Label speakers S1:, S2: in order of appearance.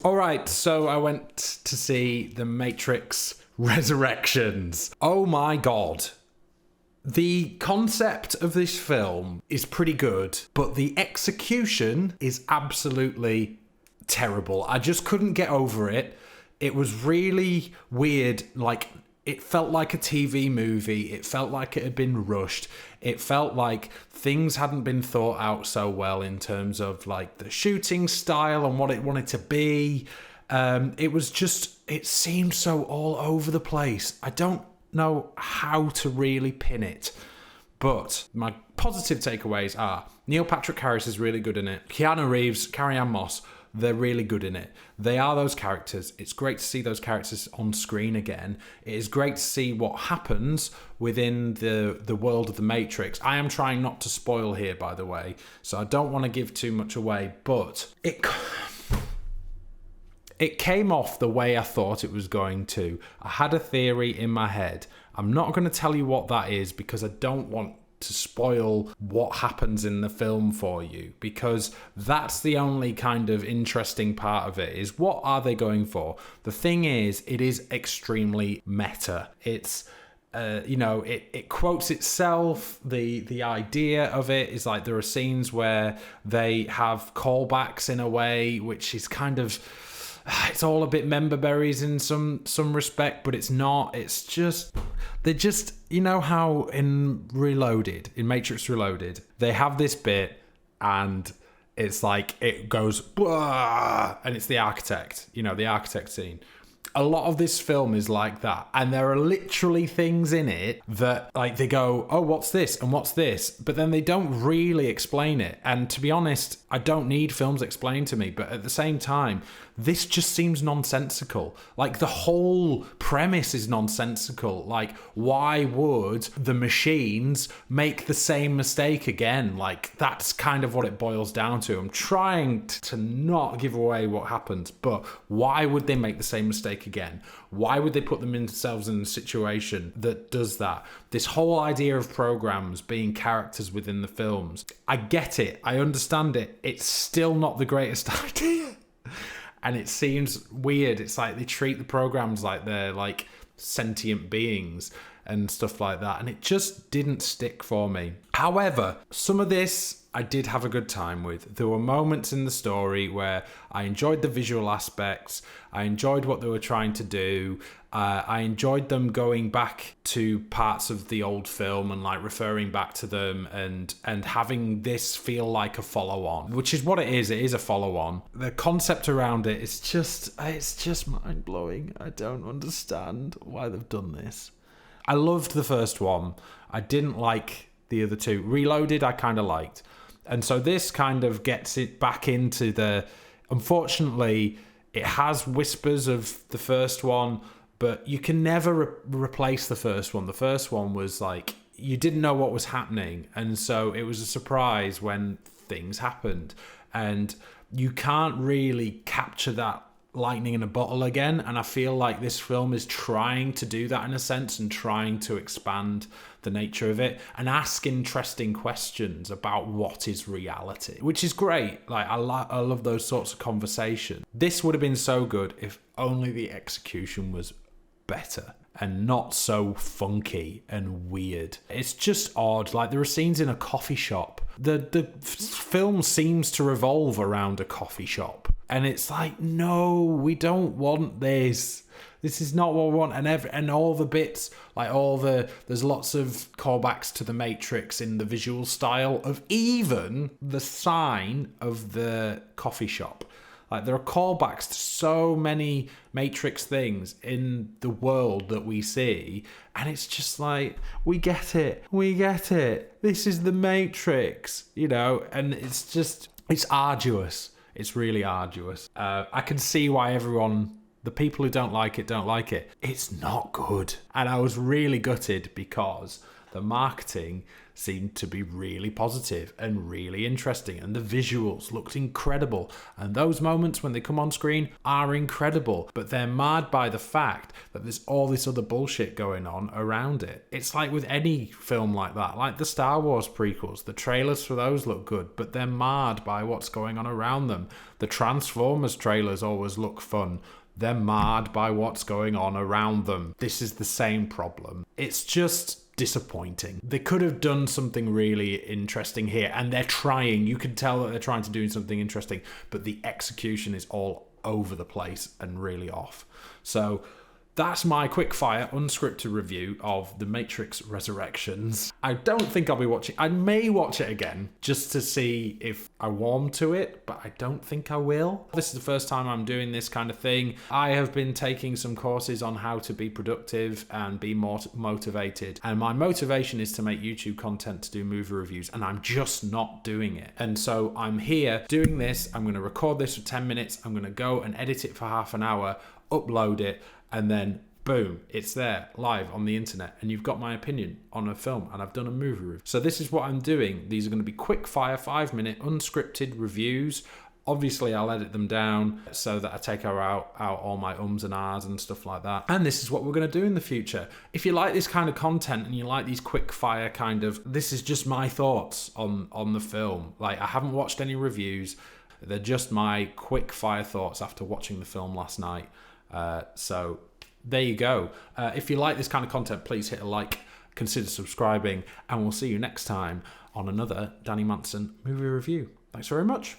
S1: All right, so I went to see The Matrix Resurrections. Oh my God. The concept of this film is pretty good, but the execution is absolutely terrible. I just couldn't get over it. It was really weird. Like, it felt like a TV movie. It felt like it had been rushed. It felt like things hadn't been thought out so well in terms of like the shooting style and what it wanted to be. It seemed so all over the place. I don't know how to really pin it. But my positive takeaways are Neil Patrick Harris is really good in it. Keanu Reeves, Carrie-Anne Moss, they're really good in it. They are those characters. It's great to see those characters on screen again. It is great to see what happens within the world of the Matrix. I am trying not to spoil here, by the way, so I don't want to give too much away, but it came off the way I thought it was going to. I had a theory in my head. I'm not going to tell you what that is because I don't want to spoil what happens in the film for you, because that's the only kind of interesting part of it, is what are they going for? The thing is, it is extremely meta. It's it quotes itself. The idea of it is like there are scenes where they have callbacks in a way which is kind of, it's all a bit member berries in some respect, but it's not. It's just, they're just, you know how in Matrix Reloaded, they have this bit and it's like it goes blah, and it's the architect scene. A lot of this film is like that, and there are literally things in it that like they go, oh, what's this and what's this, but then they don't really explain it. And to be honest, I don't need films explained to me, but at the same time, this just seems nonsensical. Like the whole premise is nonsensical. Like, why would the machines make the same mistake again? Like, that's kind of what it boils down to. I'm trying to not give away what happens, but why would they make the same mistake again? Why would they put themselves in a situation that does that? This whole idea of programs being characters within the films, I get it, I understand it. It's still not the greatest idea. And it seems weird. It's like they treat the programs like they're like sentient beings and stuff like that. And it just didn't stick for me. However, some of this I did have a good time with. There were moments in the story where I enjoyed the visual aspects. I enjoyed what they were trying to do. I enjoyed them going back to parts of the old film and like referring back to them and having this feel like a follow-on, which is what it is. It is a follow-on. The concept around it is just mind-blowing. I don't understand why they've done this. I loved the first one. I didn't like the other two. Reloaded, I kind of liked. And so this kind of gets it back into the... Unfortunately, it has whispers of the first one, but you can never replace the first one. The first one was like, you didn't know what was happening. And so it was a surprise when things happened. And you can't really capture that lightning in a bottle again, and I feel like this film is trying to do that in a sense and trying to expand the nature of it and ask interesting questions about what is reality, which is great. Like I love those sorts of conversations. This would have been so good if only the execution was better and not so funky and weird. It's just odd. Like there are scenes in a coffee shop. The film seems to revolve around a coffee shop. And it's like, no, we don't want this. This is not what we want. And all the bits, like there's lots of callbacks to the Matrix in the visual style of even the sign of the coffee shop. Like there are callbacks to so many Matrix things in the world that we see. And it's just like, we get it. This is the Matrix, and it's arduous. It's really arduous. I can see why the people who don't like it. It's not good. And I was really gutted because The marketing seemed to be really positive and really interesting, and the visuals looked incredible, and those moments when they come on screen are incredible, but they're marred by the fact that there's all this other bullshit going on around it. It's like with any film like that, like the Star Wars prequels, the trailers for those look good, but they're marred by what's going on around them. The Transformers trailers always look fun. They're marred by what's going on around them. This is the same problem. It's just disappointing. They could have done something really interesting here, and they're trying. You can tell that they're trying to do something interesting, but the execution is all over the place and really off. So that's my quickfire, unscripted review of The Matrix Resurrections. I don't think I'll be watching. I may watch it again just to see if I warm to it, but I don't think I will. This is the first time I'm doing this kind of thing. I have been taking some courses on how to be productive and be more motivated. And my motivation is to make YouTube content to do movie reviews, and I'm just not doing it. And so I'm here doing this. I'm going to record this for 10 minutes. I'm going to go and edit it for half an hour, upload it, and then boom, it's there live on the internet, and you've got my opinion on a film, and I've done a movie review. So this is what I'm doing. These are going to be quick fire 5-minute unscripted reviews. Obviously I'll edit them down so that I take out all my ums and ahs and stuff like that. And this is what we're going to do in the future. If you like this kind of content and you like these quick fire kind of, this is just my thoughts on the film. Like, I haven't watched any reviews. They're just my quick fire thoughts after watching the film last night. So there you go. If you like this kind of content, please hit a like, consider subscribing, and we'll see you next time on another Danny Manson movie review. Thanks very much.